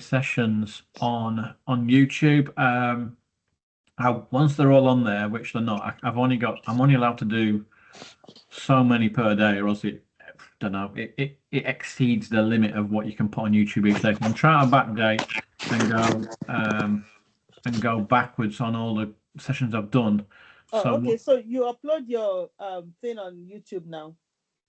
sessions on YouTube. Once they're all on there, which they're not, I'm only allowed to do so many per day, or else don't know, it exceeds the limit of what you can put on YouTube each day. So I'm trying to backdate and go backwards on all the sessions I've done. Oh, okay. So you upload your thing on YouTube now.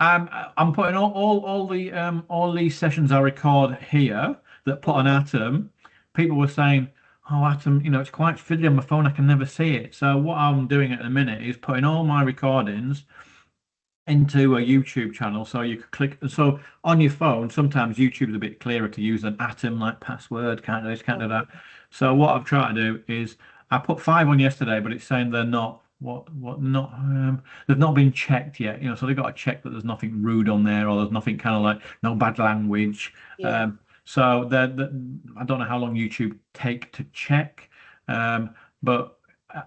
I'm putting all these sessions I record here that put on Atom. People were saying, "Oh, Atom, it's quite fiddly on my phone. I can never see it." So what I'm doing at the minute is putting all my recordings into a YouTube channel. So you could click. So on your phone, sometimes YouTube's a bit clearer to use an Atom like password, can't do this, can't do that. So what I've tried to do is I put 5 on yesterday, but it's saying they're not they've not been checked yet. So they've got to check that there's nothing rude on there, or there's nothing kind of like no bad language. Yeah. So I don't know how long YouTube take to check, but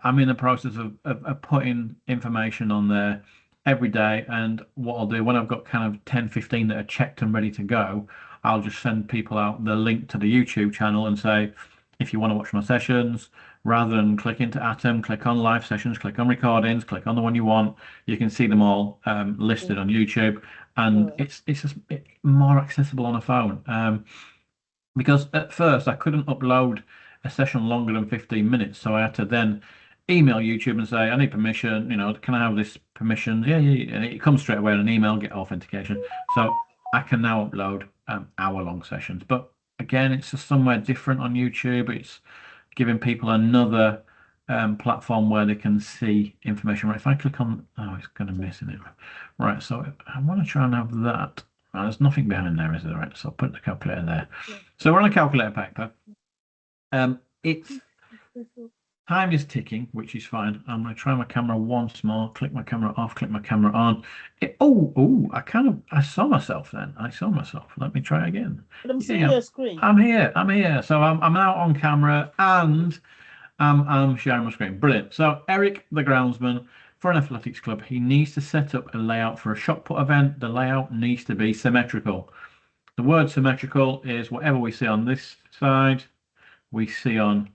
I'm in the process of putting information on there every day. And what I'll do when I've got kind of 10, 15 that are checked and ready to go, I'll just send people out the link to the YouTube channel and say, if you want to watch my sessions, rather than click into Atom, click on live sessions, click on recordings, click on the one you want. You can see them all listed on YouTube, and it's just more accessible on a phone. Because at first I couldn't upload a session longer than 15 minutes, so I had to then email YouTube and say, I need permission, can I have this permission? Yeah, and it comes straight away in an email, get authentication. So I can now upload hour-long sessions. But again, it's just somewhere different on YouTube. It's giving people another platform where they can see information. Right, if I click on, it's going to miss it. Right, so I want to try and have that. There's nothing behind there, is there? Right, so I'll put the calculator there. So we're on a calculator paper. It's time is ticking, which is fine. I'm going to try my camera once more. Click my camera off. Click my camera on. I saw myself then. I saw myself. Let me try again. But I'm seeing your screen. I'm here. So I'm now on camera and I'm sharing my screen. Brilliant. So Eric, the groundsman for an athletics club, he needs to set up a layout for a shot put event. The layout needs to be symmetrical. The word symmetrical is whatever we see on this side, we see on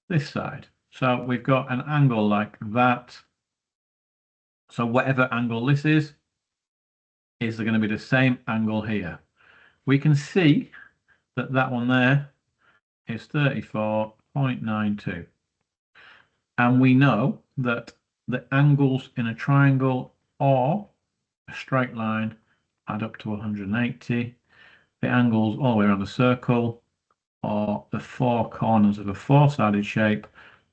this side. So we've got an angle like that. So whatever angle this is going to be the same angle here. We can see that one there is 34.92. And we know that the angles in a triangle or a straight line add up to 180. The angles all the way around the circle or the 4 corners of a 4-sided shape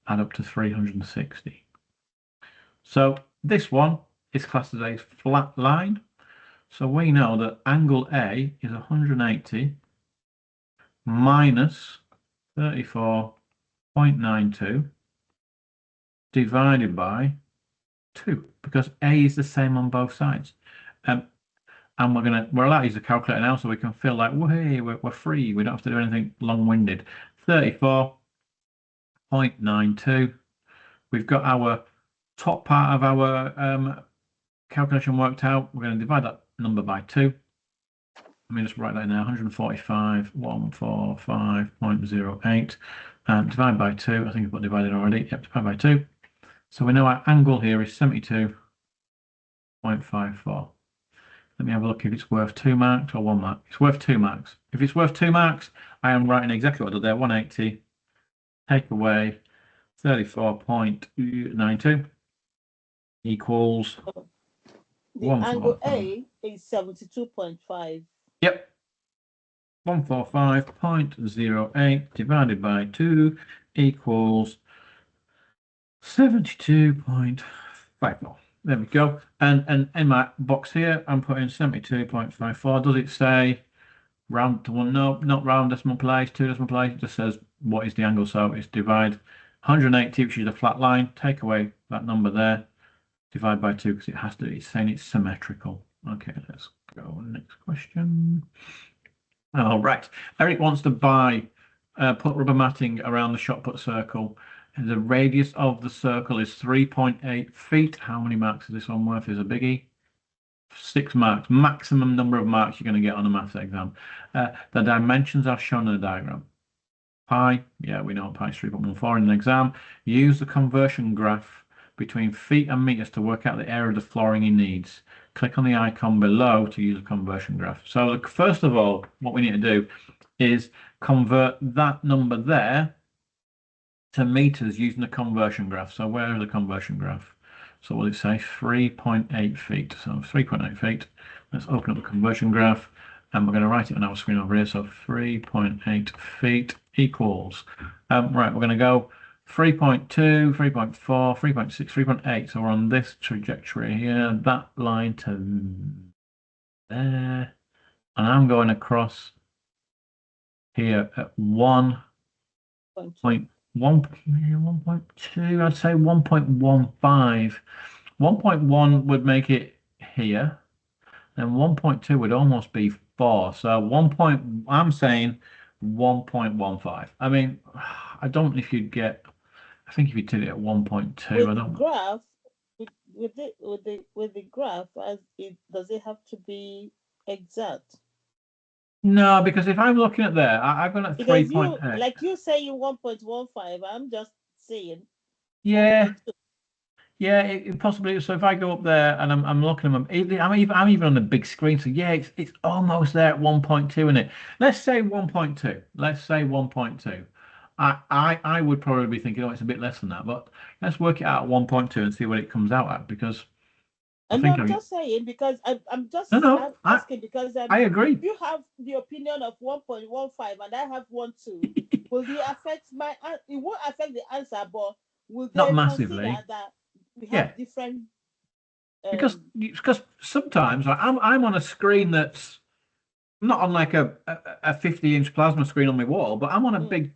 add up to 360. So this one is classed as a flat line. So we know that angle A is 180 minus 34.92 divided by 2, because A is the same on both sides. And we're allowed to use a calculator now, so we can feel like, hey, we're free. We don't have to do anything long-winded. 34.92. We've got our top part of our calculation worked out. We're going to divide that number by 2. Let me just write that in there. 145.08 and divide by 2. I think I've got divided already. Yep, divide by 2. So we know our angle here is 72.54. Let me have a look if it's worth 2 marks or 1 mark. It's worth 2 marks. If it's worth 2 marks, I am writing exactly what I did there. 180, take away 34.92 equals. The angle A is 72.5. Yep. 145.08 divided by 2 equals 72.54. There we go. And in my box here, I'm putting 72.54. Does it say round to 1? No, not round decimal place, 2 decimal place. It just says what is the angle. So it's divide 180, which is a flat line. Take away that number there. Divide by 2 because it has to. It's saying it's symmetrical. Okay, let's go. Next question. All right. Eric wants to buy, put rubber matting around the shot put circle. And the radius of the circle is 3.8 feet. How many marks is this one worth? Is a biggie. 6 marks. Maximum number of marks you're going to get on a maths exam. The dimensions are shown in the diagram. pi. Yeah, we know pi is 3.14 in an exam. Use the conversion graph between feet and meters to work out the area of the flooring he needs. Click on the icon below to use a conversion graph. So first of all, what we need to do is convert that number there to meters using the conversion graph. So where is the conversion graph? So will it say 3.8 feet? So 3.8 feet. Let's open up the conversion graph and we're going to write it on our screen over here. So 3.8 feet equals, right, we're going to go 3.2, 3.4, 3.6, 3.8. So we're on this trajectory here, that line to there. And I'm going across here at 1.2, I'd say 1.15. 1.1 would make it here, and 1.2 would almost be 4. So I'm saying 1.15. I mean, I don't know if you'd get, I think if you did it at 1.2, With I the don't. graph, with the graph, does it have to be exact? No, because if I'm looking at there, I've got at Because 3.8. like you saying 1.15, I'm just saying Yeah. 1.2. Yeah, it possibly. So if I go up there and I'm looking at them, I'm even on the big screen. So yeah, it's almost there at 1.2 in it. Let's say 1.2. Let's say 1.2. I would probably be thinking, oh, it's a bit less than that, but let's work it out at 1.2 and see what it comes out at because I And think I'm just saying because I'm just no, asking because I agree. if you have the opinion of 1.15 and I have 1.2, will it affect it won't affect the answer, but will Not they massively. consider that we Yeah. have different Because sometimes I'm on a screen that's not on like a 50-inch plasma screen on my wall, but I'm on a big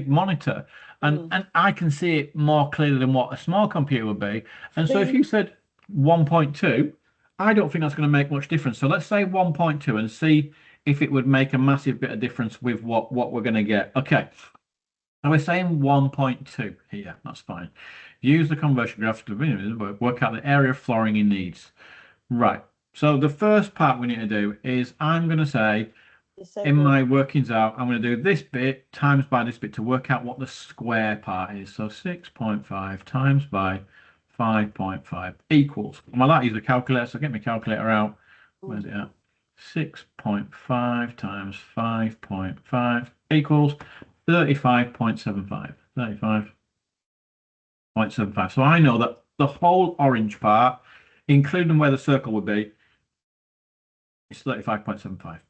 monitor, and I can see it more clearly than what a small computer would be. And so if you said 1.2, I don't think that's going to make much difference. So let's say 1.2 and see if it would make a massive bit of difference with what we're going to get. Okay. Now we're saying 1.2 here. That's fine. Use the conversion graph to work out the area of flooring he needs. Right. So the first part we need to do is I'm going to say in my workings out, I'm going to do this bit times by this bit to work out what the square part is. So 6.5 times by 5.5 equals. I like to use a calculator, so get my calculator out. Where's it at? 6.5 times 5.5 equals 35.75. 35.75. So I know that the whole orange part, including where the circle would be, is 35.75.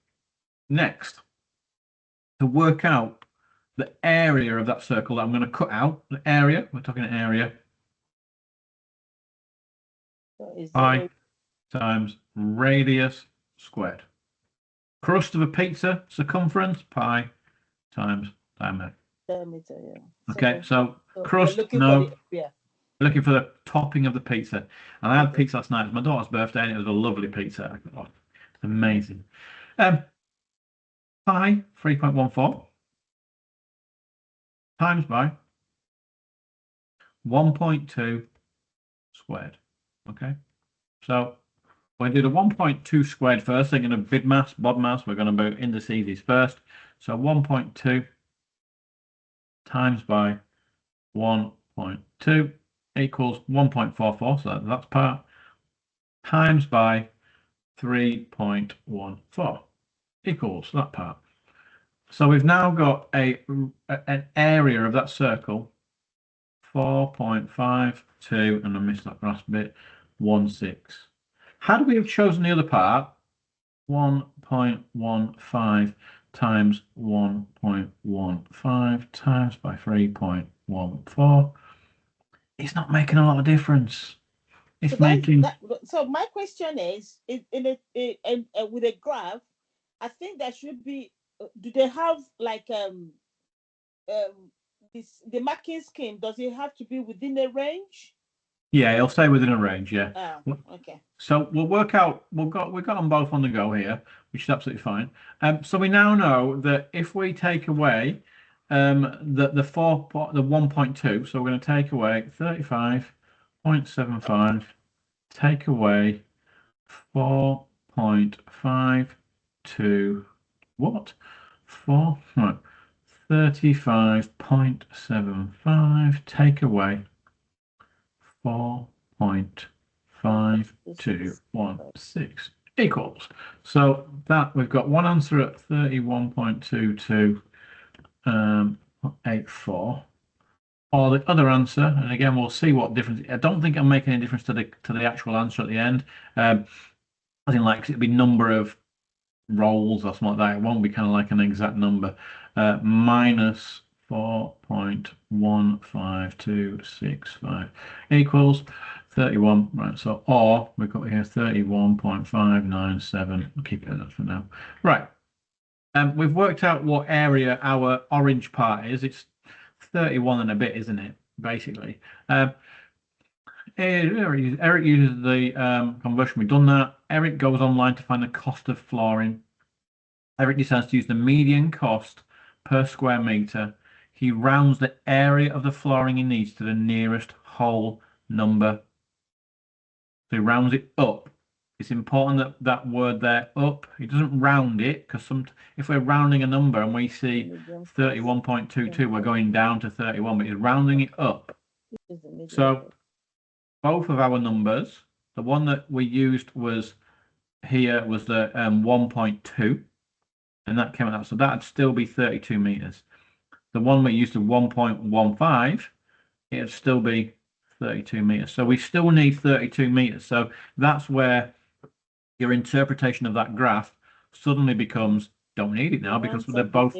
Next, to work out the area of that circle that I'm going to cut out, the area, we're talking area, pi times radius squared. Crust of a pizza, circumference, pi times diameter. Okay, so crust, no. Looking for the topping of the pizza. And I had pizza last night. It was my daughter's birthday, and it was a lovely pizza. Oh, amazing. Pi 3.14 times by 1.2 squared. Okay, so we do the 1.2 squared first. They're going to BIDMAS, BODMAS. We're going to do indices first. So 1.2 times by 1.2 equals 1.44. So that's part times by 3.14 equals that part. So we've now got an area of that circle, 4.52, and I missed that last bit, 16. Had we have chosen the other part, 1.15 times 1.15 times by 3.14, it's not making a lot of difference. It's making. So my question is, with a graph, I think there should be. Do they have like the marking scheme? Does it have to be within a range? Yeah, it'll stay within a range. Yeah. Okay. So we'll work out. We've got them both on the go here, which is absolutely fine. So we now know that if we take away the 1.2, so we're going to take away 35.75, take away 4.52. What? 4. Right. 35.75 take away 4.5216 equals. So that we've got one answer at 31.2284. Or the other answer, and again we'll see what difference. I don't think it'll make any difference to the actual answer at the end. I think like it'd be number of rolls or something like that. It won't be kind of like an exact number. Minus 4.15265 equals 31. Right, so or we've got here 31.597. I'll keep it as that for now. Right. We've worked out what area our orange part is. It's 31 and a bit, isn't it? Basically. Eric uses the conversion. We've done that. Eric goes online to find the cost of flooring. Eric decides to use the median cost per square meter. He rounds the area of the flooring he needs to the nearest whole number. So he rounds it up. It's important that that word there, up, he doesn't round it, because if we're rounding a number and we see 31.22, we're going down to 31, but he's rounding it up. So both of our numbers, the one that we used was here was the 1.2, and that came out. So that'd still be 32 meters. The one we used, the 1.15, it'd still be 32 meters. So we still need 32 meters. So that's where your interpretation of that graph suddenly becomes don't need it now, because they're both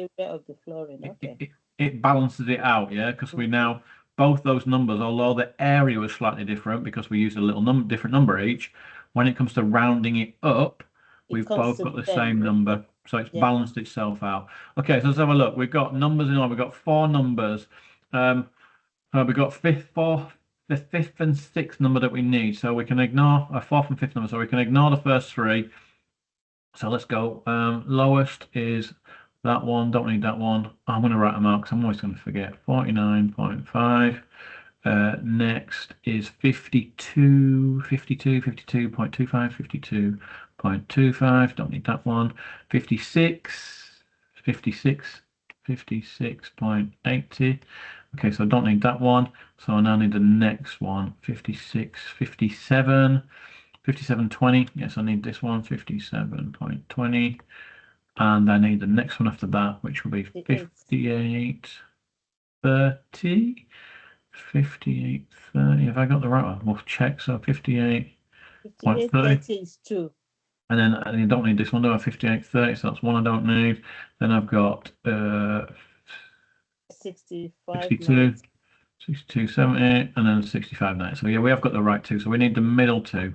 it balances it out, yeah, because we now both those numbers, although the area was slightly different because we used a little different number each, when it comes to rounding it up, we've both got the same number, so it's balanced itself out. Okay, so let's have a look. We've got numbers in all. We've got four numbers. We've got the fifth and sixth number that we need, so we can ignore a fourth and fifth number, so we can ignore the first three. So let's go. Lowest is that one. Don't need that one. I'm going to write them out because I'm always going to forget. 49.5. Next is 52, 52.25, 52.25. Don't need that one. 56, 56.80. Okay, so I don't need that one. So I now need the next one. 56, 57, 57.20. Yes, I need this one. 57.20. And I need the next one after that, which will be 58.30. 58.30. Have I got the right one? We'll check. So 58.30 is 2. And then you don't need this one, do I? 58.30. So that's one I don't need. Then I've got 62, 62.70, and then 65.90. So yeah, we have got the right two. So we need the middle two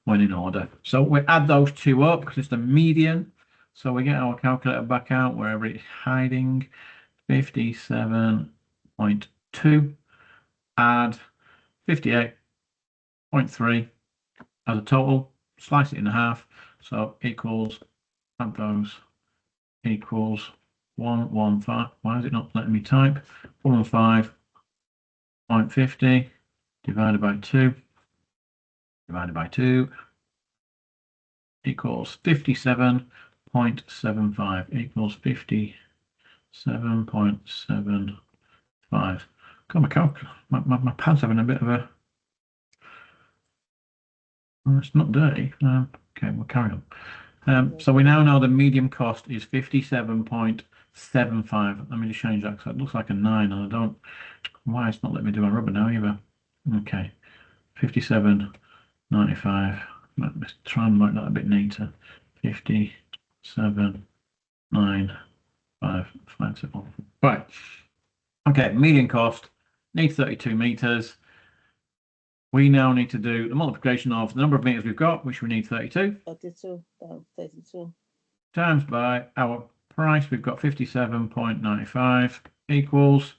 when in order. So we add those two up because it's the median. So we get our calculator back out wherever it's hiding. 57.2. Add 58.3 as a total. Slice it in half. So equals, add those, equals 115. Why is it not letting me type? 115.50 divided by 2 equals 57.75 equals 57.75. God, my pad's having a bit of a. Oh, it's not dirty. Okay, we'll carry on. So we now know the medium cost is 57.75. Let me just change that because it looks like a 9, and I don't. Why it's not letting me do my rubber now either? Okay, 57.95. Let's try and make that a bit neater. 57.95. Right. Okay, median cost needs 32 meters. We now need to do the multiplication of the number of meters we've got, which we need 32. 32. Times by our price, we've got 57.95 equals,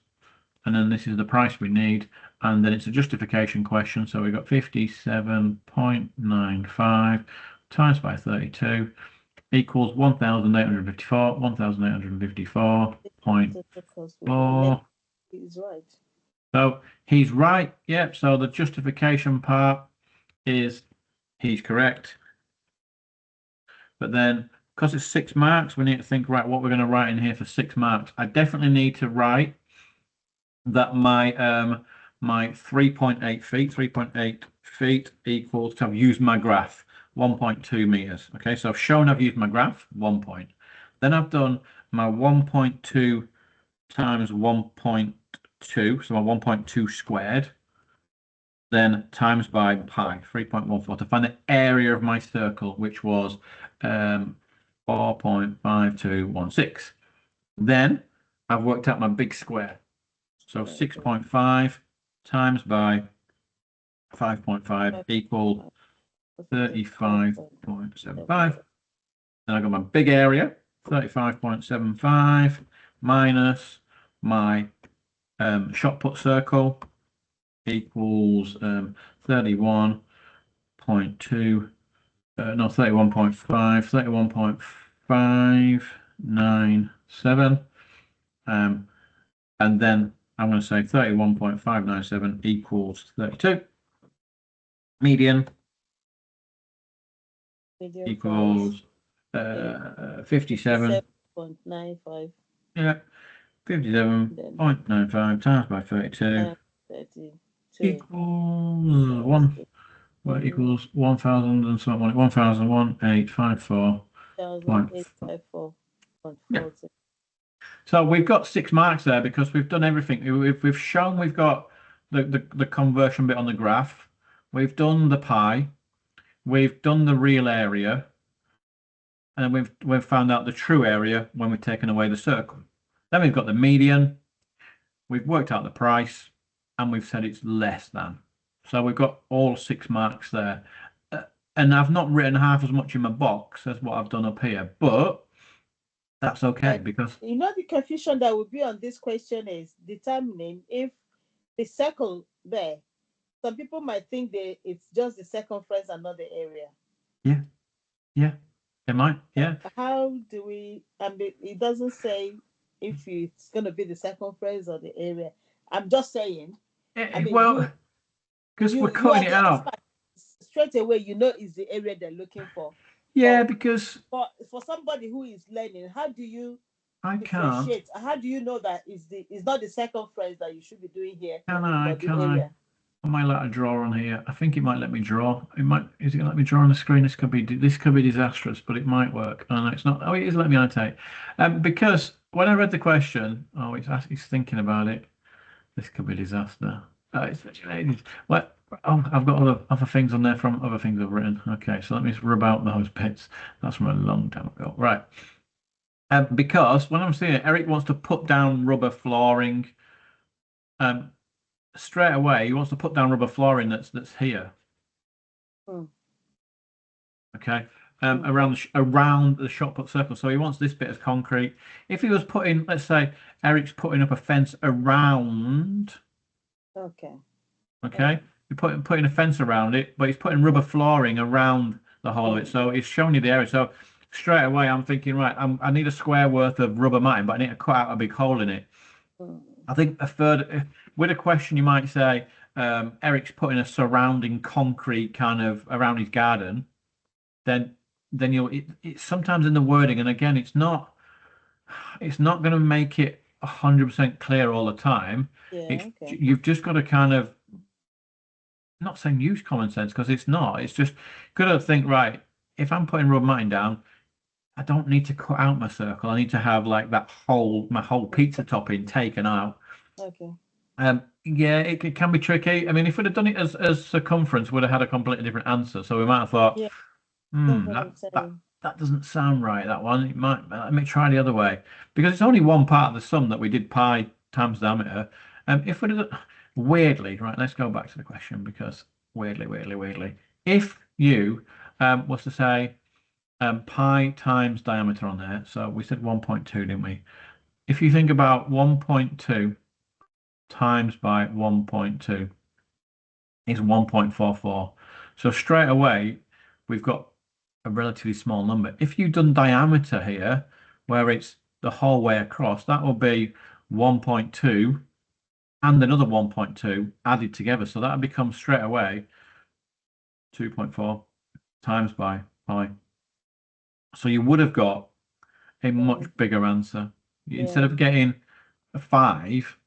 and then this is the price we need, and then it's a justification question. So we've got 57.95 times by 32 equals 1,854. 1,854.4. He's right. So he's right. Yep. So the justification part is he's correct. But then because it's 6 marks, we need to think, right, what we're going to write in here for 6 marks. I definitely need to write that my 3.8 feet equals to have used my graph 1.2 meters. Okay, so I've shown I've used my graph 1 point. Then I've done my 1.2 times 1.2, so my 1.2 squared, then times by pi 3.14 to find the area of my circle, which was 4.5216. Then I've worked out my big square. So 6.5 times by 5.5 equal 35.75. Then I got my big area, 35.75 minus my shot put circle equals 31.2 no 31.5 31.597 and then I'm going to say 31.597 equals 32. Median equals 57.95. Yeah, 57.95 times by 32 equals 1. Well, equals 1,000 and something. 1,001,854. Yeah. So we've got 6 marks there because we've done everything. We've shown we've got the conversion bit on the graph. We've done the pi. We've done the real area. And we've found out the true area when we've taken away the circle. Then we've got the median. We've worked out the price, and we've said it's less than. So we've got all 6 marks there. And I've not written half as much in my box as what I've done up here, but that's okay because you know the confusion that will be on this question is determining if the circle there. Some people might think that it's just the circumference and not the area. Yeah, it might. Yeah. How do we? I mean, it doesn't say if it's going to be the circumference or the area. I'm just saying. I mean, well, because we're cutting it out straight away. You know, is the area they're looking for. Yeah, because for somebody who is learning, how do you differentiate? How do you know that is not the circumference that you should be doing here? Can I might let a draw on here. I think it might let me draw. It might. Is it going to let me draw on the screen? This could be disastrous, but it might work. Oh no, it's not. Oh, it is. Let me annotate. Because when I read the question, he's thinking about it. This could be disaster. What? Oh, I've got other things on there from other things I've written. Okay, so let me just rub out those bits. That's from a long time ago. Right. Because when I'm seeing it, Eric wants to put down rubber flooring. Straight away, he wants to put down rubber flooring that's here. Okay. Around the shot put circle. So he wants this bit of concrete. If he was putting, let's say, Eric's putting up a fence around. Okay. You're putting a fence around it, but he's putting rubber flooring around the whole of it. So it's showing you the area. So straight away, I'm thinking, right, I need a square worth of rubber matting, but I need to cut out a big hole in it. I think with a question, you might say, Eric's putting a surrounding concrete kind of around his garden. Then it's sometimes in the wording, and again, it's not going to make it 100% clear all the time. You've just got to kind of, not saying use common sense because it's not. It's just got to think, right, if I'm putting rubber matting down, I don't need to cut out my circle. I need to have like my whole pizza topping taken out. Okay. Yeah, it can be tricky. I mean, if we'd have done it as circumference, we'd have had a completely different answer. So we might have thought, that doesn't sound right, that one. It might, let me try the other way. Because it's only one part of the sum that we did pi times diameter. If we'd have, weirdly, right, let's go back to the question because weirdly, if you was to say pi times diameter on there, so we said 1.2, didn't we? If you think about 1.2 times by 1.2 is 1.44. So straight away, we've got a relatively small number. If you've done diameter here, where it's the whole way across, that will be 1.2 and another 1.2 added together. So that becomes straight away 2.4 times by pi. So you would have got a much bigger answer. Instead Yeah. of getting a 5,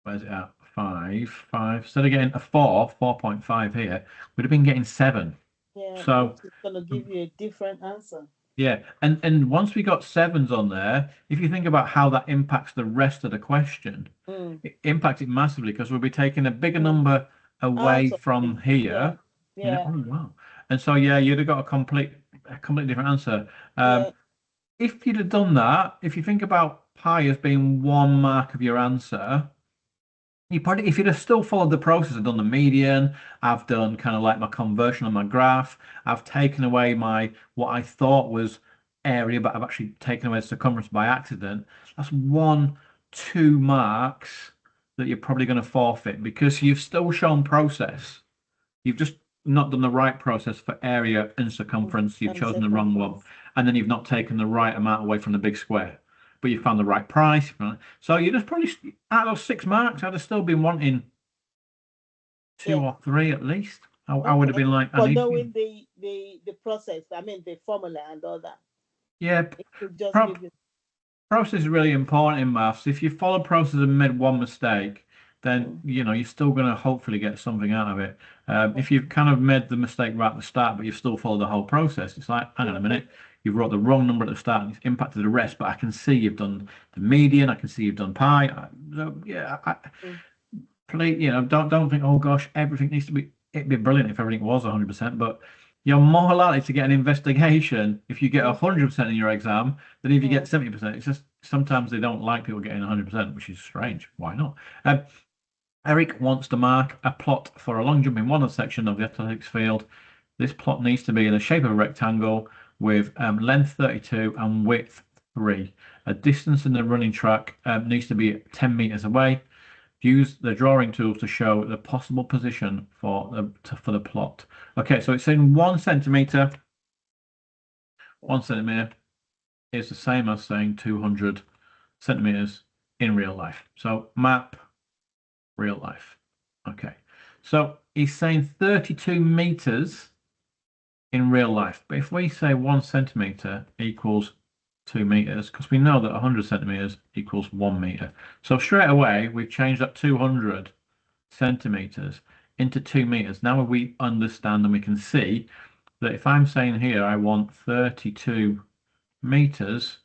where's it at? 5. Instead of getting a 4.5 here, we'd have been getting 7. Yeah, So which is gonna give you a different answer. yeah, and once we got 7s on there, if you think about how that impacts the rest of the question, Mm. it impacts it massively because we'll be taking a bigger Mm. number away Out of from yeah, here. yeah, Oh wow. And so yeah, you'd have got a completely different answer. yeah. If you'd have done that, if you think about pi as being 1 mark of your answer, you probably, if you'd have still followed the process, I've done the median, I've done kind of like my conversion on my graph, I've taken away my what I thought was area, but I've actually taken away the circumference by accident. That's 2 marks that you're probably going to forfeit because you've still shown process. You've just not done the right process for area and circumference. You've And chosen the wrong one, circumference. and then you've not taken the right amount away from the big square. But you found the right price. So you just probably out of those 6 marks, I'd have still been wanting two Yeah. or three at least. I would have Okay. been like, I For need, knowing the process, I mean the formula and all that. yeah. It could just Pro give you Process is really important in maths. If you follow process and made one mistake, then mm, you're still going to hopefully get something out of it. If you've kind of made the mistake right at the start, but you've still followed the whole process, it's like, hang on a minute, you've wrote the wrong number at the start and it's impacted the rest. But I can see you've done the median. I can see you've done pi. So yeah, mm, please, don't think, oh gosh, everything needs to be. It'd be brilliant if everything was 100%, but you're more likely to get an investigation if you get mm, 100% in your exam than if you get mm. 70%. It's just sometimes they don't like people getting 100%, which is strange. Why not? Um, Eric wants to mark a plot for a long jump in one section of the athletics field. This plot needs to be in the shape of a rectangle with length 32 and width 3. A distance in the running track needs to be 10 meters away. Use the drawing tools to show the possible position for the plot. Okay, so it's in 1 centimeter. 1 centimeter is the same as saying 200 centimeters in real life. So map real life. Okay, so he's saying 32 meters in real life. But if we say 1 centimeter equals 2 meters, because we know that 100 centimeters equals 1 meter. So straight away, we've changed that 200 centimeters into 2 meters. Now we understand and we can see that if I'm saying here I want 32 meters,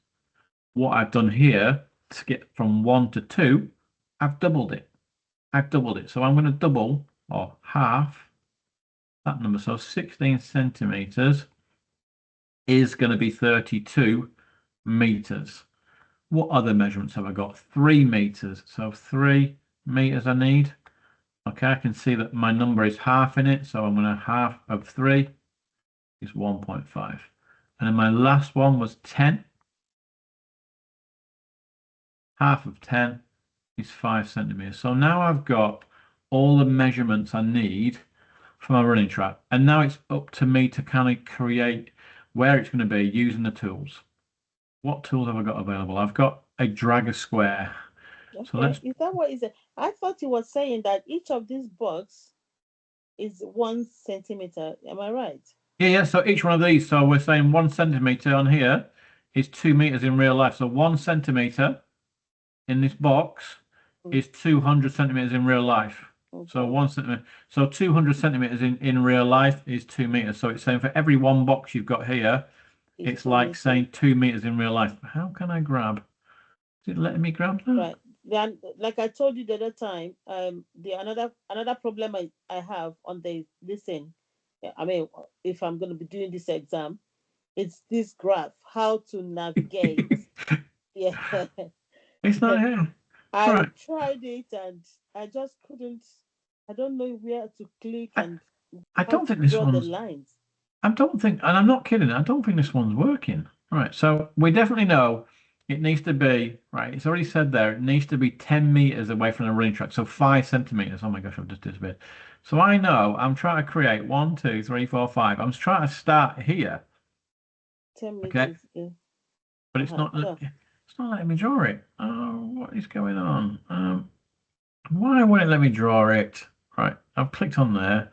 what I've done here to get from 1 to 2, I've doubled it. I've doubled it. So I'm going to double or half that number. So 16 centimeters is going to be 32 meters. What other measurements have I got? 3 meters. So 3 meters I need. Okay, I can see that my number is half in it, so I'm going to half of 3 is 1.5. And then my last one was 10. Half of 10 is 5 centimeters. So now I've got all the measurements I need for my running track. And now it's up to me to kind of create where it's going to be using the tools. What tools have I got available? I've got a drag a square. So Okay. let's, Is that what is it? I thought he was saying that each of these box is 1 centimeter. Am I right? yeah, so each one of these, so we're saying 1 centimeter on here is 2 meters in real life. So 1 centimeter in this box Mm, is 200 centimeters in real life. So okay. 1 centimeter. So 200 centimeters in real life is 2 meters. So it's saying for every one box you've got here, It's it's two like meters. saying 2 meters in real life. How can I grab? Is it letting me grab that? Right. Then, like I told you the other time, the another problem I have on the listen, I mean, if I'm going to be doing this exam, it's this graph, how to navigate. Yeah. It's not here. I Right. tried it and I just couldn't. I don't know where to click I, and I how don't to think this draw the one's lines. I don't think, and I'm not kidding, I don't think this one's working. Right, so we definitely know it needs to be, right, it's already said there, it needs to be 10 meters away from the running track, so 5 centimeters. Oh my gosh, I've just disappeared. So I know I'm trying to create 1, 2, 3, 4, 5. I'm trying to start here, 10 okay, meters. Yeah. but Yeah. it's not letting me draw it. Oh, what is going on? Why won't it let me draw it? Right, I've clicked on there.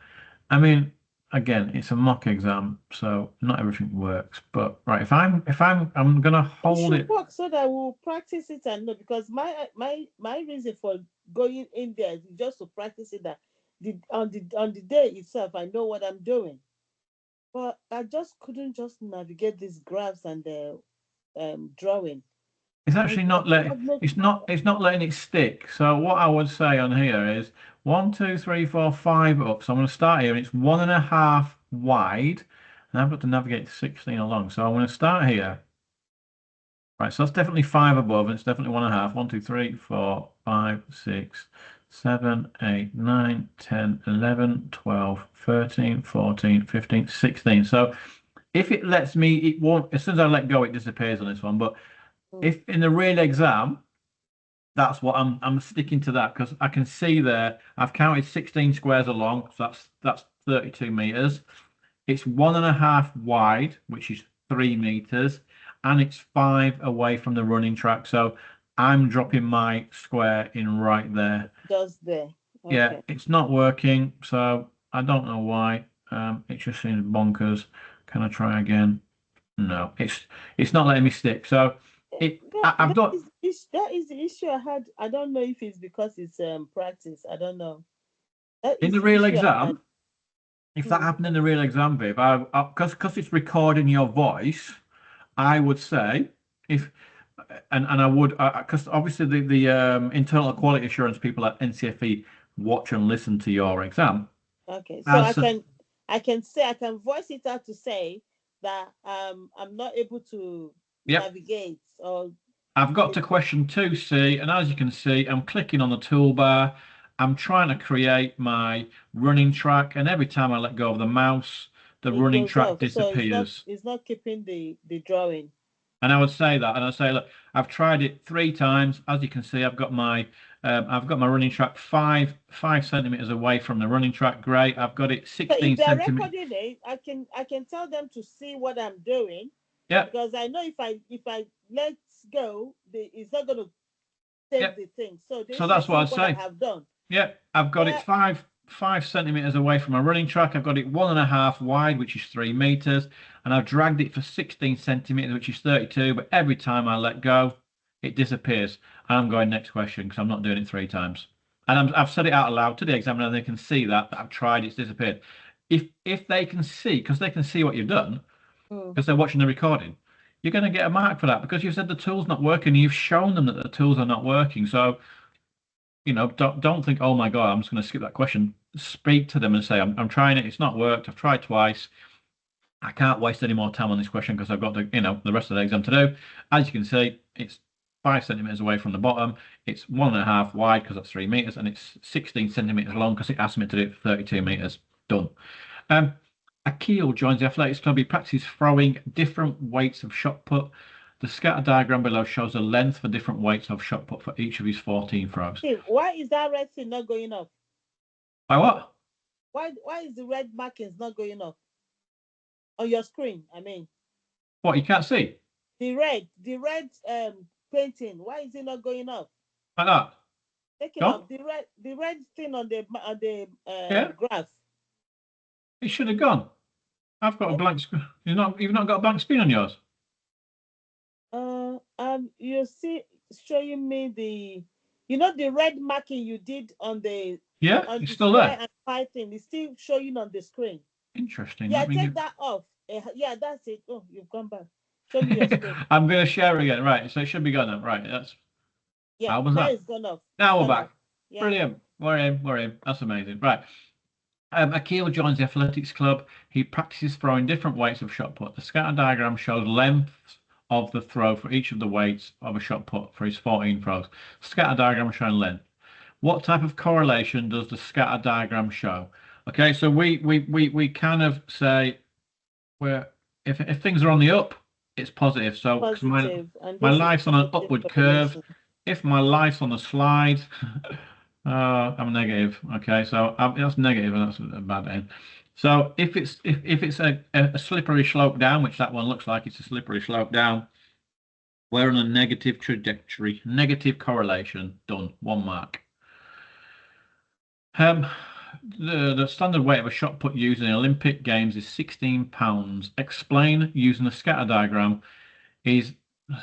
I mean, again, it's a mock exam, so not everything works. But right, I'm gonna It hold should it. work so that we'll practice it and know, because my reason for going in there is just to practice it, that on the day itself I know what I'm doing. But I just couldn't just navigate these graphs and the drawing. It's I actually not letting. have no. It's not letting it stick. So what I would say on here is 1, 2, 3, 4, 5 up. So I'm going to start here, and it's 1.5 wide, and I've got to navigate 16 along. So I'm going to start here. Right, so that's definitely 5 above, and it's definitely 1.5. 1, 2, 3, 4, 5, 6, 7, 8, 9, 10, 11, 12, 13, 14, 15, 16. So if it lets me, it won't, as soon as I let go, it disappears on this one. But Mm. if in the real exam, that's what I'm sticking to that, because I can see there I've counted 16 squares along, so that's 32 meters. It's 1.5 wide, which is 3 meters, and it's 5 away from the running track. So I'm dropping my square in right there. Just there. Yeah, Okay. it's not working, so I don't know why. It just seems bonkers. Can I try again? No, it's not letting me stick. So I've got That is the issue I had. I don't know if it's because it's practice. I don't know. That in is the the real issue I had. exam. If that Hmm. happened in the real exam, Viv, because it's recording your voice, I would say if and I would because obviously the internal quality assurance people at NCFE watch and listen to your exam. Okay, so I As can I can say I can voice it out to say that I'm not able to Yep, navigate or I've got to question 2C, and as you can see, I'm clicking on the toolbar. I'm trying to create my running track, and every time I let go of the mouse, the it running goes track off. So disappears. it's not keeping the drawing. And I would say that, and I say, look, I've tried it 3 times. As you can see, I've got my running track five centimeters away from the running track. Great. I've got it So if 16 they're centimeters. recording it, I can tell them to see what I'm doing, Yep. because I know if I let go, it's not going to save Yep. the thing. So they So should that's what see I'd what I say. have done. Yep. I've got it Yeah. five centimeters away from my running track. I've got it 1.5 wide, which is 3 meters, and I've dragged it for 16 centimeters, which is 32. But every time I let go, it disappears. And I'm going next question because I'm not doing it 3 times. And I've said it out aloud to the examiner, and they can see that I've tried, it's disappeared. If they can see, because they can see what you've done, Mm. because they're watching the recording, you're going to get a mark for that because you've said the tool's not working. You've shown them that the tools are not working. So don't think, oh my God, I'm just going to skip that question. Speak to them and say, I'm trying it. It's not worked. I've tried twice. I can't waste any more time on this question because I've got the rest of the exam to do. As you can see, it's 5 centimeters away from the bottom. It's 1.5 wide because that's 3 meters, and it's 16 centimeters long because it asked me to do it for 32 meters. Done. Um, Akil joins the athletics club. He practices throwing different weights of shot put. The scatter diagram below shows the length for different weights of shot put for each of his 14 throws. See, why is that red thing not going off? By what? Why is the red markings not going off on your screen? I mean, What, you can't see? the red painting. Why is it not going off? Like that? Taking Gone? off the red thing on the Yeah, graph. it should have gone. I've got a Eh, blank screen. You've not got a blank screen on yours. you see, showing me the red marking you did on the Yeah, on it's the still square there. and pie thing. It's still showing on the screen. Interesting. Yeah, Let me take give. that off. Yeah, that's it. Oh, you've gone back. Show me your screen. I'm going to share again. Right, so it should be gone now. Right, that's Yeah, how was now that? it's gone off. It's Now we're gone off. back. Yeah. Brilliant. We're in. We're in. That's amazing. Right. Akil joins the athletics club. He practices throwing different weights of shot put. The scatter diagram shows lengths of the throw for each of the weights of a shot put for his 14 throws. Scatter diagram showing length. What type of correlation does the scatter diagram show? Okay, so we kind of say where if things are on the up, it's positive. So 'cause Positive, and my this is life's on an positive upward curve. correlation. If my life's on the slide, I'm negative. Okay, so that's negative, and that's a bad end. So if it's a slippery slope down, which that one looks like, it's a slippery slope down. We're on a negative trajectory, negative correlation. Done. 1 mark. Um, the standard weight of a shot put used in the Olympic Games is 16 pounds. Explain using a scatter diagram is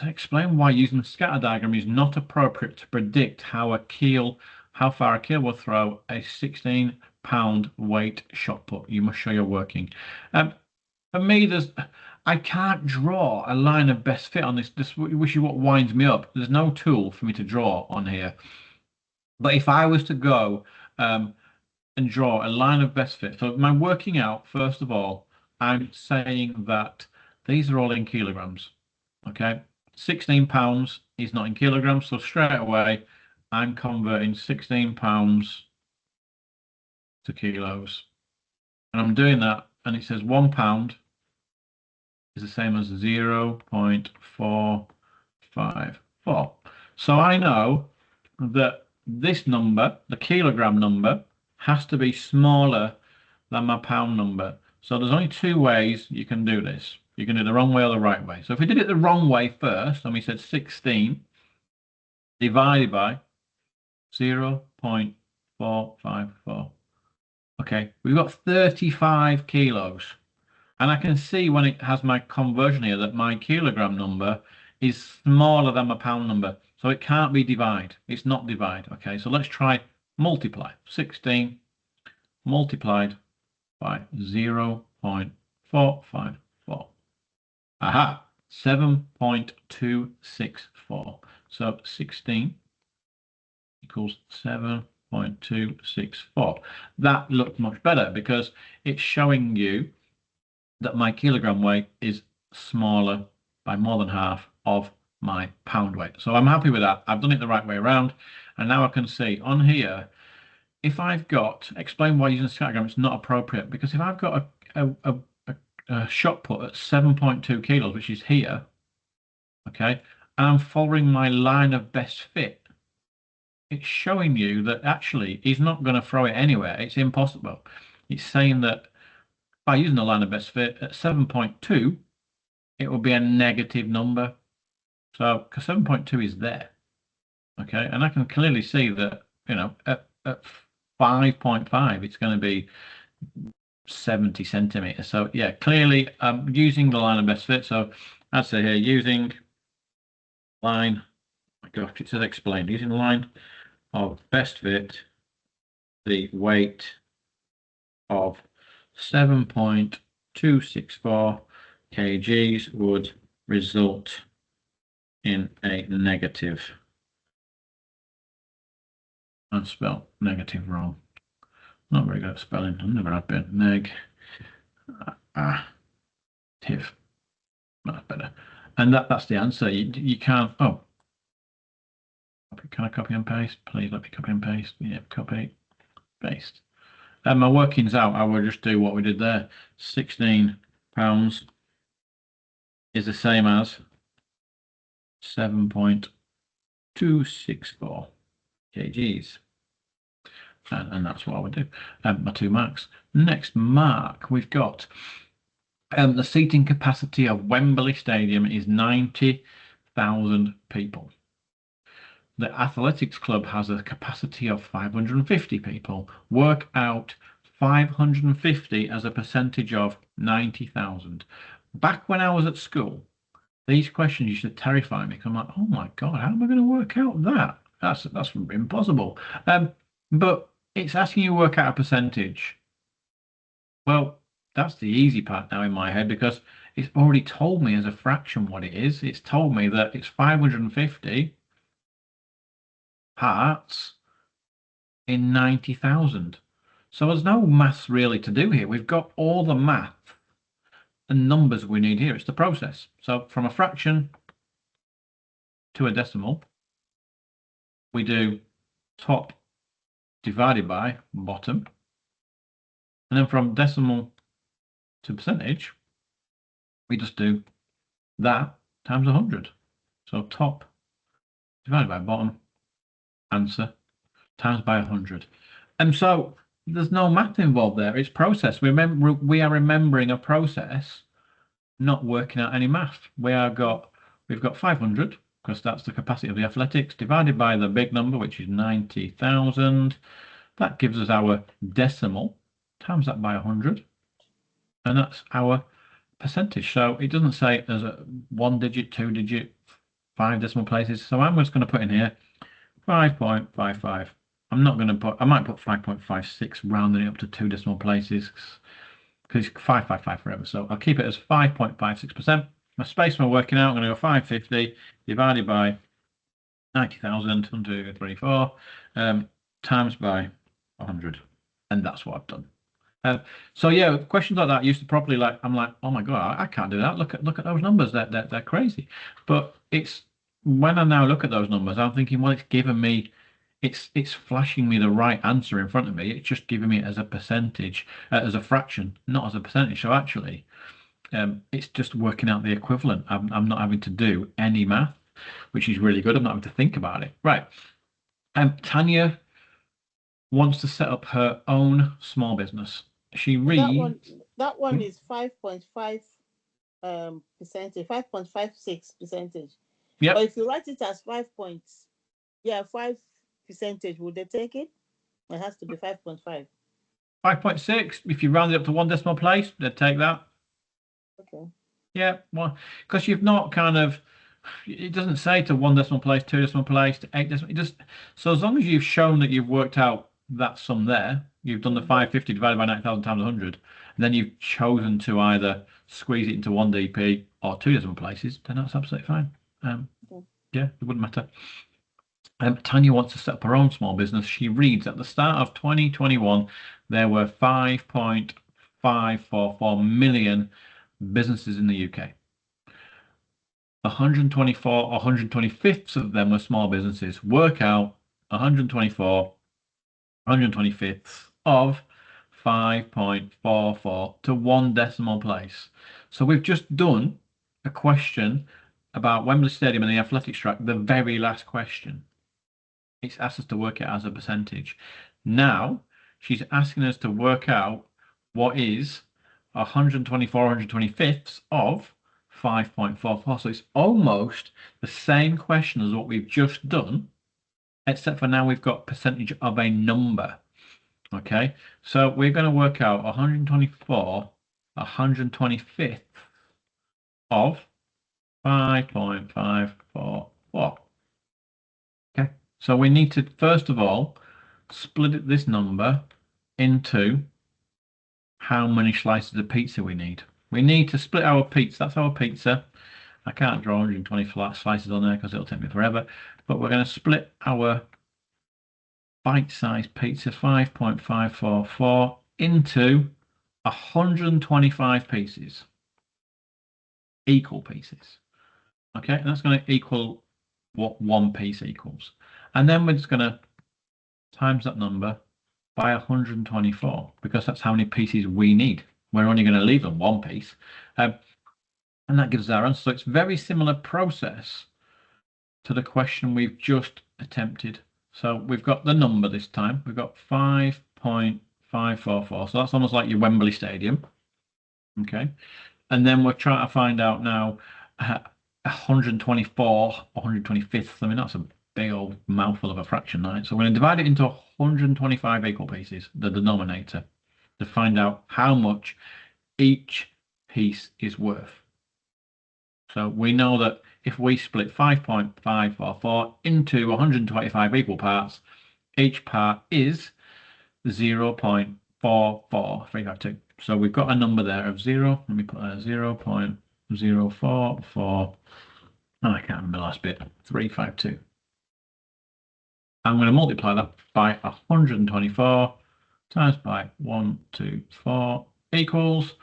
explain why using a scatter diagram is not appropriate to predict how far a keel will throw a 16-pound weight shot put. You must show your working. For me, I can't draw a line of best fit on this. Which is what winds me up. There's no tool for me to draw on here. But if I was to go and draw a line of best fit, so my working out, first of all, I'm saying that these are all in kilograms. Okay, 16 pounds is not in kilograms, so straight away I'm converting 16 pounds to kilos, and I'm doing that, and it says 1 pound is the same as 0.454. So I know that this number, the kilogram number, has to be smaller than my pound number. So there's only two ways you can do this. You can do it the wrong way or the right way. So if we did it the wrong way first, and we said 16 divided by 0.454. Okay, we've got 35 kilos. And I can see when it has my conversion here that my kilogram number is smaller than my pound number. So it can't be divide. It's not divide. Okay, so let's try multiply. 16 multiplied by 0.454. Aha, 7.264. So 16 equals 7.264. That looked much better because it's showing you that my kilogram weight is smaller by more than half of my pound weight. So I'm happy with that. I've done it the right way around. And now I can see on here, if I've got, explain why using a scattergram it's not appropriate, because if I've got a shot put at 7.2 kilos, which is here, okay, and I'm following my line of best fit, it's showing you that actually he's not going to throw it anywhere. It's impossible. It's saying that by using the line of best fit at 7.2, it will be a negative number. So, because 7.2 is there, okay, and I can clearly see that, you know, at 5.5, it's going to be 70 centimeters. So yeah, clearly I'm using the line of best fit. So I'd say here using line, oh my gosh, it says explained, using the line of best fit, the weight of 7.264 kgs would result in a negative. I spelled negative wrong. Not very good at spelling. I've never had been. Negative. That's better. And that's the answer. You can't. Oh, can I copy and paste? Please let me copy and paste. Yeah, copy, paste. And my workings out, I will just do what we did there. 16 pounds is the same as 7.264 kgs. And that's what I would do. My 2 marks. Next mark, we've got the seating capacity of Wembley Stadium is 90,000 people. The athletics club has a capacity of 550 people. Work out 550 as a percentage of 90,000. Back when I was at school, these questions used to terrify me. I'm like, oh my God, how am I going to work out that? That's impossible. But it's asking you to work out a percentage. Well, that's the easy part now in my head because it's already told me as a fraction what it is. It's told me that it's 550 parts in 90,000. So there's no maths really to do here. We've got all the math and numbers we need here. It's the process. So from a fraction to a decimal, we do top divided by bottom. And then from decimal to percentage, we just do that times 100. So top divided by bottom, answer, times by 100. And so there's no math involved there. It's process. We are remembering a process, not working out any math. We've got 500 because that's the capacity of the athletics divided by the big number, which is 90,000. That gives us our decimal, times that by 100, and that's our percentage. So it doesn't say there's a 1 digit, 2 digit, 5 decimal places. So I'm just going to put in here 5.55. I'm not going to put, I might put 5.56, rounding it up to 2 decimal places, because it's 555 forever. So I'll keep it as 5.56%. My space we're working out, I'm going to go 550 divided by 90,000, 1, 2, 3, 4, times by 100. And that's what I've done. So yeah, questions like that used to probably like, I'm like, oh my God, I can't do that. Look at those numbers. They're crazy. But it's when I now look at those numbers, I'm thinking, well, it's given me, it's flashing me the right answer in front of me. It's just giving me it as a percentage, as a fraction, not as a percentage. So actually, it's just working out the equivalent. I'm not having to do any math, which is really good. I'm not having to think about it. Right. Tanya wants to set up her own small business. She reads that one is 5.5 percentage, 5.56 percentage. Yep. But if you write it as 5 percentage, would they take it? It has to be 5.5. 5.6. If you round it up to 1 decimal place, they'd take that. Okay. Yeah, well, because you've not kind of, it doesn't say to 1 decimal place, 2 decimal place, to 8 decimal. It just, so as long as you've shown that you've worked out that sum there, you've done the 550 divided by 90,000 times 100, and then you've chosen to either squeeze it into 1 DP or 2 decimal places, then that's absolutely fine. Yeah, it wouldn't matter. Tanya wants to set up her own small business. She reads, at the start of 2021, there were 5.544 million businesses in the UK. 124 or 125ths of them were small businesses. Work out 124, 125ths of 5.44 to 1 decimal place. So we've just done a question about Wembley Stadium and the athletics track, the very last question. It's asked us to work it as a percentage. Now she's asking us to work out what is 124 125ths of 5.44. So it's almost the same question as what we've just done, except for now we've got percentage of a number. Okay, so we're going to work out 124 125ths of 5.544. Okay, so we need to first of all split this number into how many slices of pizza we need. We need to split our pizza. That's our pizza. I can't draw 120 flat slices on there because it'll take me forever. But we're going to split our bite-sized pizza 5.544 into 125 pieces, equal pieces. Okay, and that's going to equal what 1 piece equals. And then we're just going to times that number by 124 because that's how many pieces we need. We're only going to leave them 1 piece. And that gives us our answer. So it's very similar process to the question we've just attempted. So we've got the number this time. We've got 5.544. So that's almost like your Wembley Stadium. Okay. And then we're trying to find out now 124 or 125th. I mean, that's a big old mouthful of a fraction, right? So we're going to divide it into 125 equal pieces, the denominator, to find out how much each piece is worth. So we know that if we split 5.544 into 125 equal parts, each part is 0.44352. So we've got a number there of 0. Let me put a 0.044. Oh, I can't remember the last bit. 352. I'm going to multiply that by 124 times by 124 equals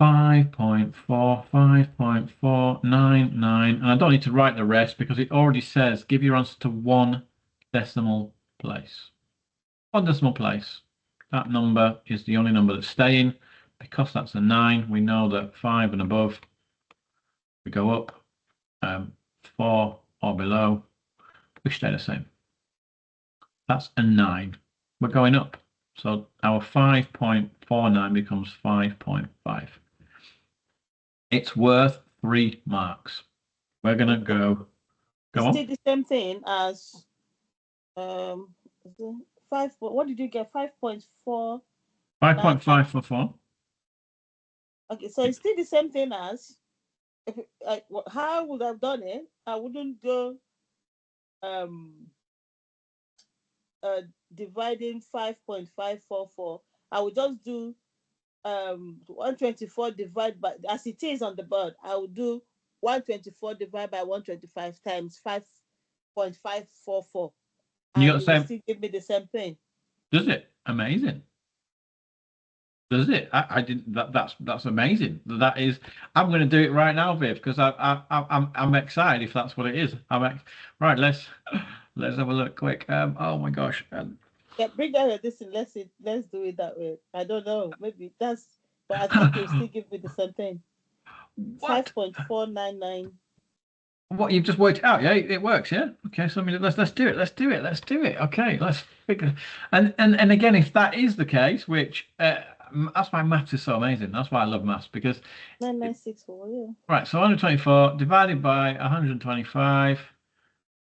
5.499, and I don't need to write the rest because it already says give your answer to 1 decimal place. 1 decimal place. That number is the only number that's staying. Because that's a 9, we know that 5 and above, we go up. 4 or below, we stay the same. That's a 9. We're going up. So our 5.49 becomes 5.5. It's worth 3 marks. We're going to go It's on. still the same thing as What did you get? 5.4. 5.544. Okay, so it's still the same thing as how I would have done it. I wouldn't go um dividing 5.544. I would just do 124 divided by, as it is on the board, I would do 124 divided by 125 times 5.544, You and got the it will same. still give me the same thing. Does it? Amazing. Does it? I didn't. That's amazing. That is. I'm going to do it right now, Viv, because I'm excited. If that's what it is, right. Let's have a look quick. Oh my gosh. Yeah, bring down this and let's do it that way. I don't know. Maybe that's, but I think you'll still give me the same thing. What? 5.499. What, you've just worked it out? Yeah, it works. Yeah. Okay. So I mean, let's do it. Let's do it. Let's do it. Okay. Let's figure. And again, if that is the case, which that's why maths is so amazing. That's why I love maths, because 9964. Yeah. right. So 124 divided by 125.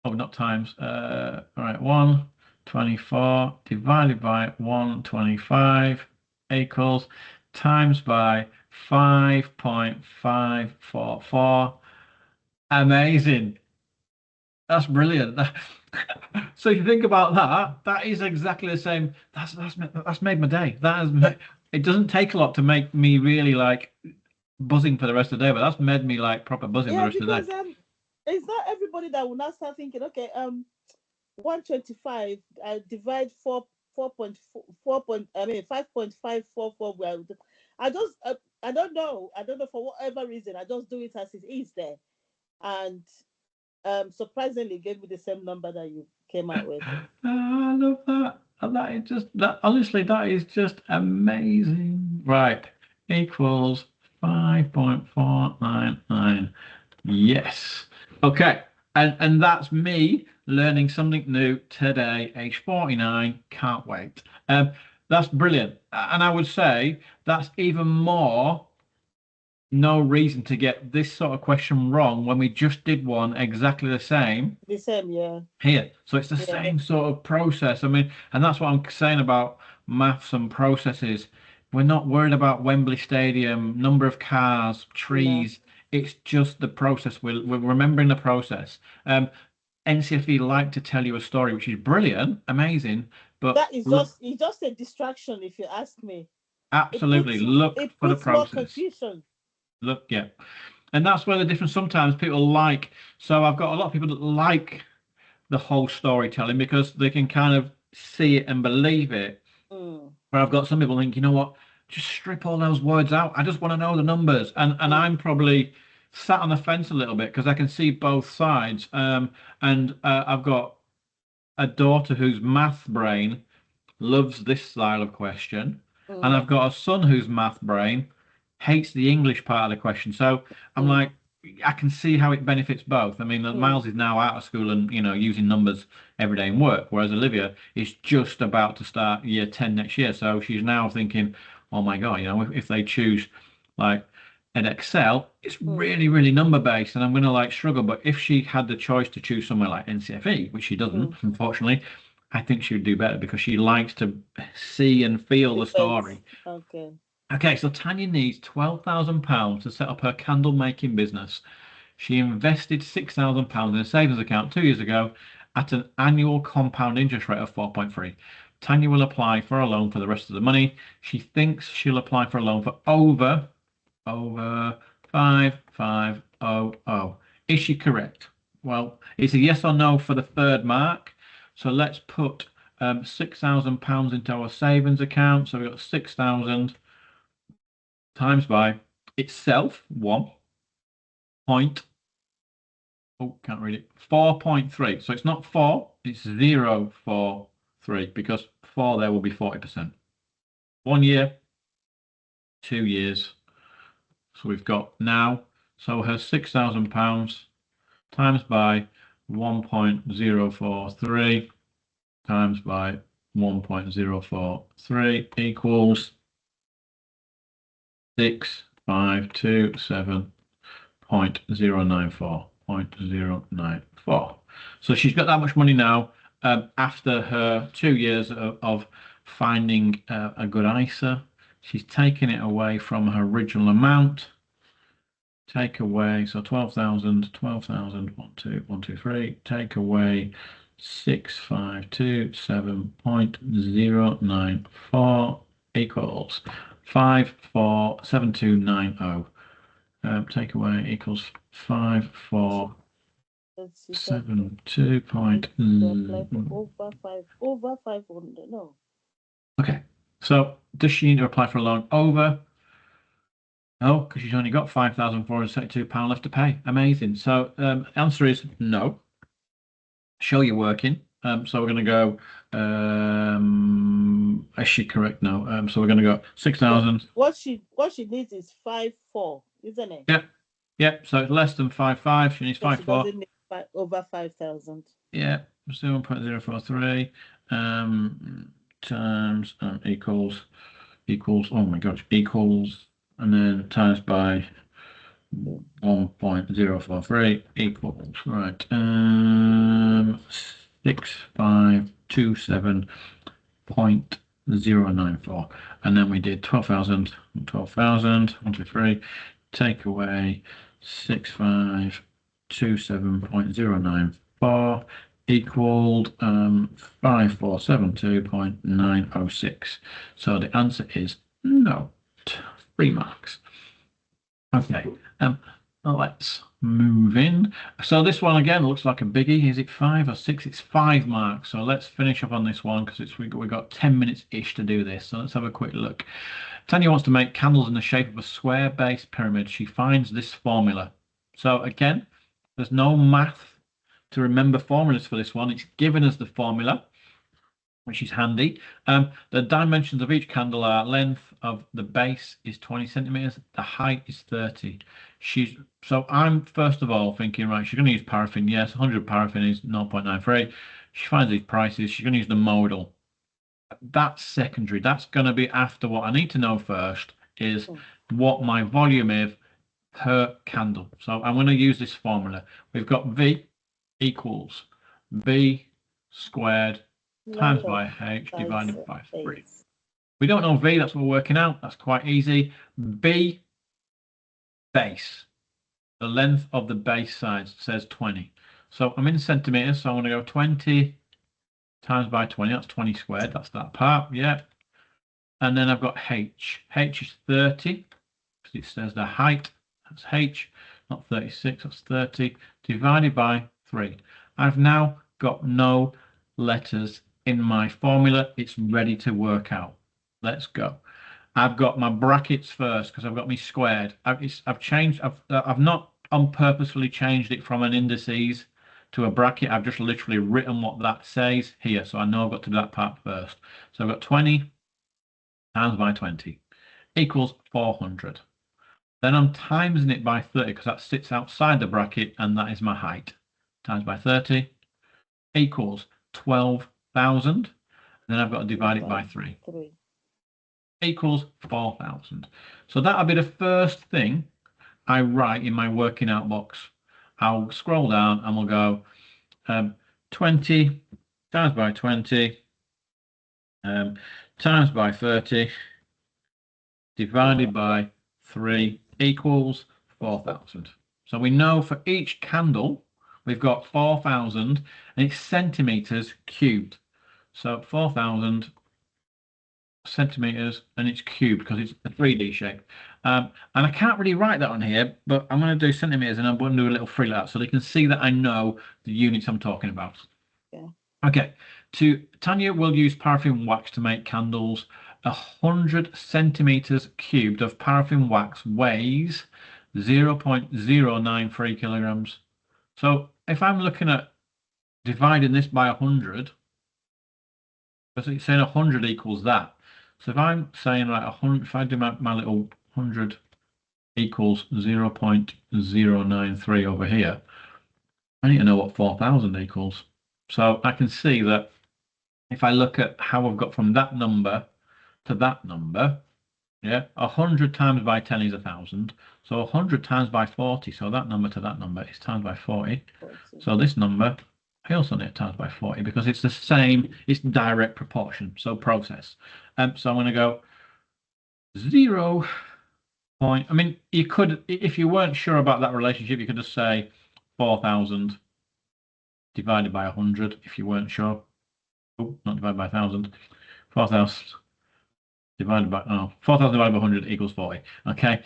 Oh, not times. All right. 124 divided by 125 equals times by 5.544. Amazing. That's brilliant. So if you think about that, that is exactly the same. That's made my day. It doesn't take a lot to make me really like buzzing for the rest of the day, but that's made me like proper buzzing for the Yeah, rest of the because day. it's not everybody that will now start thinking, okay, 125, I divide 5.544. Well, I just I don't know. I don't know, for whatever reason. I just do it as it is there, and surprisingly gave me the same number that you came out with. I love that. And that is just that. Honestly, that is just amazing. Right, equals 5.499. Yes. Okay. And that's me learning something new today, age 49. Can't wait. That's brilliant. And I would say that's even more no reason to get this sort of question wrong when we just did one exactly the same The same, yeah. here. So it's the Yeah. same sort of process. I mean, and that's what I'm saying about maths and processes. We're not worried about Wembley Stadium, number of cars, trees. It's just the process. We're remembering the process. NCFE like to tell you a story, which is brilliant, amazing, but That is just a distraction, if you ask me. absolutely look It for the puts more process. confusion. Look, yeah. And that's where the difference sometimes people like. So I've got a lot of people that like the whole storytelling because they can kind of see it and believe it. Where I've got some people think, you know what, just strip all those words out. I just want to know the numbers. And I'm probably sat on the fence a little bit because I can see both sides. And I've got a daughter whose math brain loves this style of question. And I've got a son whose math brain hates the English part of the question. So I'm like, I can see how it benefits both. I mean, Miles is now out of school and using numbers every day in work, whereas Olivia is just about to start year 10 next year. So she's now thinking, oh my God, if they choose like an Excel, it's really, really number based, and I'm going to like struggle. But if she had the choice to choose somewhere like NCFE, which she doesn't, unfortunately, I think she would do better because she likes to see and feel the story. Okay. Okay, so Tanya needs £12,000 to set up her candle making business. She invested £6,000 in a savings account 2 years ago at an annual compound interest rate of 4.3. Tanya will apply for a loan for the rest of the money. She thinks she'll apply for a loan for over 5500. Is she correct? Well, it's a yes or no for the third mark. So let's put £6,000 into our savings account. So we've got 6,000 times by itself 4.3. So it's not 4, it's 0.43 because 4 there will be 40%. 1 year, 2 years. So we've got now, so her £6,000 times by 1.043 times by 1.043 equals 6527.094. So she's got that much money now, after her 2 years of finding a good ISA, she's taken it away from her original amount. Take away, so 12,000, 12,000, 1, 2, 1, 2, 3, take away 6527.094 equals 547290. Take away equals 5472. Over 500. No. Okay, so does she need to apply for a loan over? No, because she's only got £5,472 left to pay. Amazing. So answer is no. Show you're working. So we're going to go. Is she correct? No. So we're going to go 6,000. What she needs is 5,400, isn't it? Yeah. Yeah. So it's less than 5,500. She needs 5,400. She doesn't need over 5,000. Yeah. 0.043 times equals. Oh my gosh. Equals. And then times by 1.043 equals, right, 6527.094. And then we did 12,000, 12,000, 1, 2, 3, take away 6527.094 equaled 5472.906. So the answer is no. 3 marks. Okay, let's move in. So this one again looks like a biggie. Is it 5 or 6? It's 5 marks. So let's finish up on this one because we've got 10 minutes ish to do this. So let's have a quick look. Tanya wants to make candles in the shape of a square base pyramid. She finds this formula. So again, there's no math to remember formulas for this one. It's given us the formula, which is handy. The dimensions of each candle are length of the base is 20 centimeters, the height is 30. So I'm first of all thinking, right, she's going to use paraffin. Yes, 100 paraffin is 0.93. She finds these prices. She's going to use the modal. That's secondary. That's going to be after. What I need to know first is what my volume is per candle. So I'm going to use this formula. We've got V equals B squared times by H divided by 3. We don't know V, that's what we're working out. That's quite easy. B, base. The length of the base side says 20. So I'm in centimeters, so I'm going to go 20 times by 20. That's 20 squared. That's that part, yeah. And then I've got H. H is 30, because it says the height. That's H, not 36, that's 30, divided by 3. I've now got no letters in my formula. It's ready to work out. Let's go. I've got my brackets first because I've got me squared. I've not unpurposefully changed it from an indices to a bracket. I've just literally written what that says here. So I know I've got to do that part first. So I've got 20 times by 20 equals 400. Then I'm timesing it by 30 because that sits outside the bracket and that is my height. Times by 30 equals 12,000. Then I've got to divide it by 3. Equals 4,000. So that'll be the first thing I write in my working out box. I'll scroll down and we'll go 20 times by 20 times by 30 divided by 3 equals 4,000. So we know for each candle we've got 4,000 and it's centimeters cubed. So 4,000 centimeters and it's cubed because it's a 3D shape. And I can't really write that on here, but I'm going to do centimeters and I'm going to do a little free like that so they can see that I know the units I'm talking about. Yeah. Okay. Tanya will use paraffin wax to make candles. 100 centimeters cubed of paraffin wax weighs 0.093 kilograms. So if I'm looking at dividing this by 100, because it's saying 100 equals that. So if I'm saying like 100, if I do my little 100 equals 0.093 over here, I need to know what 4,000 equals. So I can see that if I look at how I've got from that number to that number, yeah, 100 times by 10 is 1,000. So 100 times by 40, so that number to that number is times by 40. So this number I also need to times by 40 because it's the same, it's direct proportion, so process. So I'm going to go 0 point, I mean, you could, if you weren't sure about that relationship, you could just say 4,000 divided by 100 if you weren't sure. Oh, not divided by 1,000. 4,000 divided by, 4,000 divided by 100 equals 40. Okay.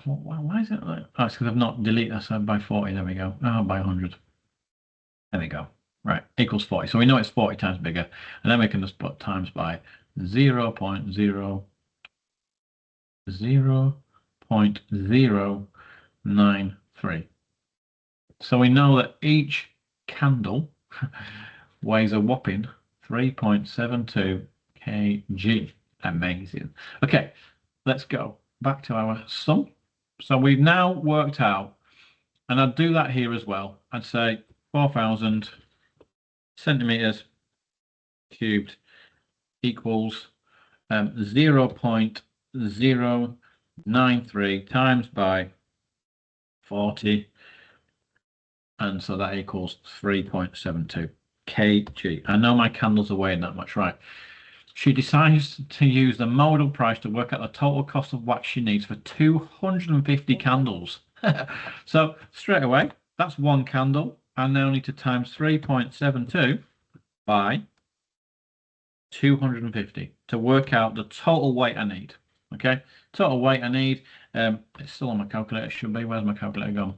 Why is it like, oh, it's because I've not deleted that side by 40. There we go. Oh, by 100. There we go. Right, equals 40. So we know it's 40 times bigger. And then we can just put times by 0 0.093. So we know that each candle weighs a whopping 3.72 kg. Amazing. Okay, let's go back to our sum. So we've now worked out, and I'd do that here as well. I'd say 4,000 centimeters cubed equals 0.093 times by 40, and so that equals 3.72 kg. I know my candles are weighing that much, right? She decides to use the modal price to work out the total cost of wax she needs for 250 candles. So straight away, that's one candle. I now need to times 3.72 by 250 to work out the total weight I need. Okay, total weight I need. It's still on my calculator. It should be. Where's my calculator gone?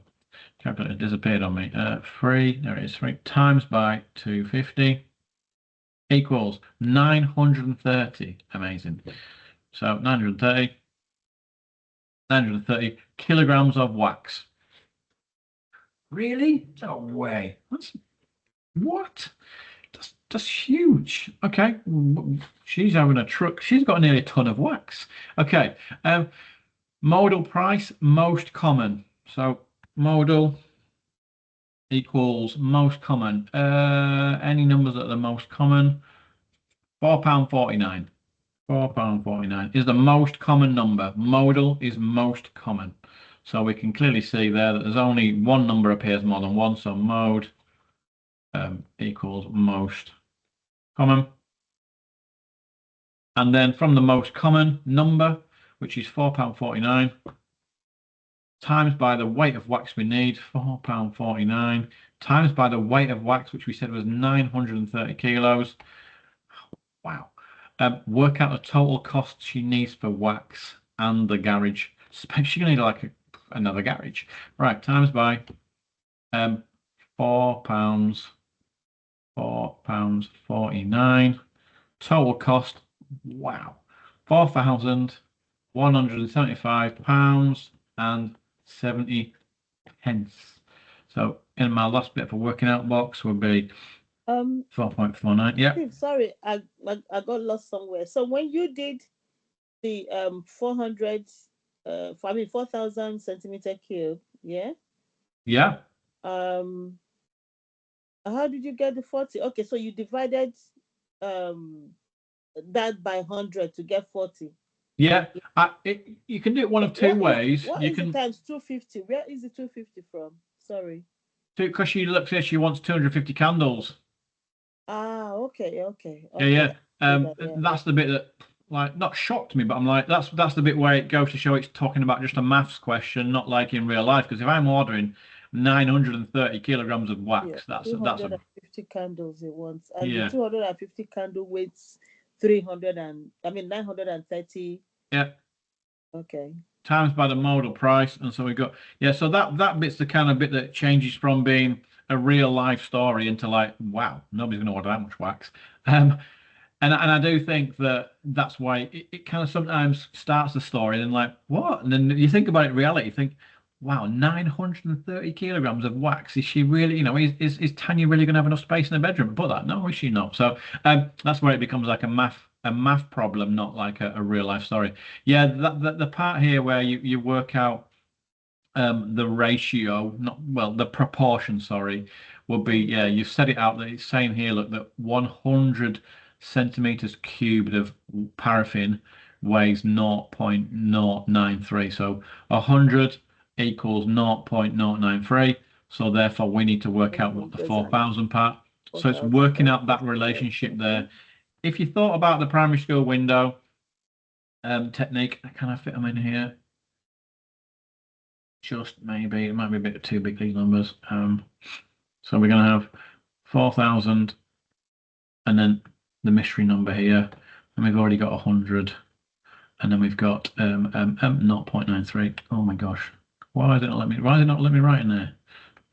Calculator disappeared on me. 3. There it is. 3 times by 250 equals 930. Amazing. So 930 kilograms of wax. Really? No way. That's what? That's huge. Okay, she's having a truck. She's got nearly a ton of wax. Okay, modal price, most common. So modal equals most common. Any numbers that are the most common? £4.49. £4.49 is the most common number. Modal is most common. So we can clearly see there that there's only one number appears more than one. So mode equals most common. And then from the most common number, which is £4.49, times by the weight of wax we need, £4.49, times by the weight of wax, which we said was 930 kilos. Wow. Work out the total cost she needs for wax and the garage. She's going to need like another garage. Right, times by £4.49. Total cost, wow, £4,175.70. So in my last bit of a working out box would be 4.49. Yeah. Sorry, I got lost somewhere. So when you did the 4,000 centimeter cube, yeah. Yeah. How did you get the 40? Okay, so you divided that by 100 to get 40. Yeah, you can do it one of two ways. What you is can it times 250? Where is the 250 from? Sorry. Because she looks at, she wants 250 candles. Okay. Yeah. That's the bit that like not shocked me, but I'm like, that's the bit where it goes to show it's talking about just a maths question, not like in real life. Because if I'm ordering 930 kilograms of wax, that's 250 candles it wants, and yeah. the 250 candle weighs 930. Yeah. Okay. Times by the modal price, and so we got so that bit's the kind of bit that changes from being a real life story into like, wow, nobody's going to order that much wax. And I do think that's why it kind of sometimes starts the story and like, what? And then you think about it in reality, you think, wow, 930 kilograms of wax. Is she really, is Tanya really going to have enough space in the bedroom to put that? No, is she not? So that's where it becomes like a math problem, not like a real life story. Yeah, the part here where you work out the ratio, the proportion, sorry, would be, you've set it out that it's saying here, look, that 100 centimeters cubed of paraffin weighs 0.093. So 100 equals 0.093. So therefore we need to work out what the 4,000 part. So it's working out that relationship there. If you thought about the primary school window technique, can I fit them in here? Just maybe, it might be a bit too big, these numbers. So we're going to have 4,000 and then the mystery number here. And we've already got 100. And then we've got 0.93. Oh my gosh. Why is it not let me write in there?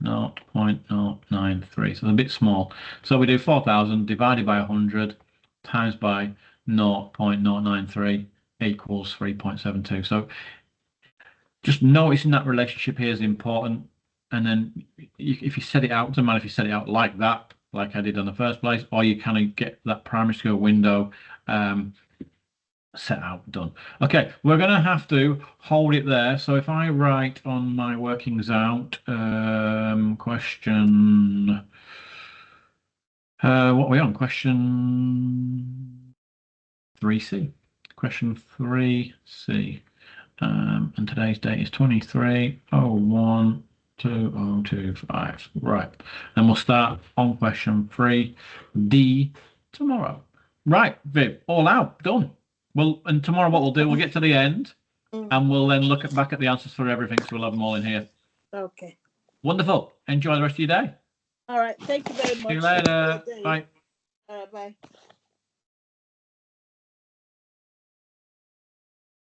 0.093. So they're a bit small. So we do 4,000 divided by 100 times by 0.093 equals 3.72. So just noticing that relationship here is important. And then if you set it out, doesn't matter if you set it out like that, like I did in the first place, or you kind of get that primary school window set out, done. Okay, we're going to have to hold it there. So if I write on my workings out, question, what are we on? Question 3C. Question 3C. And today's date is 23/01/2025. Right. And we'll start on question 3D tomorrow. Right, Viv, all out, done. Well, and tomorrow what we'll do, we'll get to the end and we'll then look back at the answers for everything. So we'll have them all in here. Okay. Wonderful. Enjoy the rest of your day. All right. Thank you very much. See you later. Bye. All right. Bye.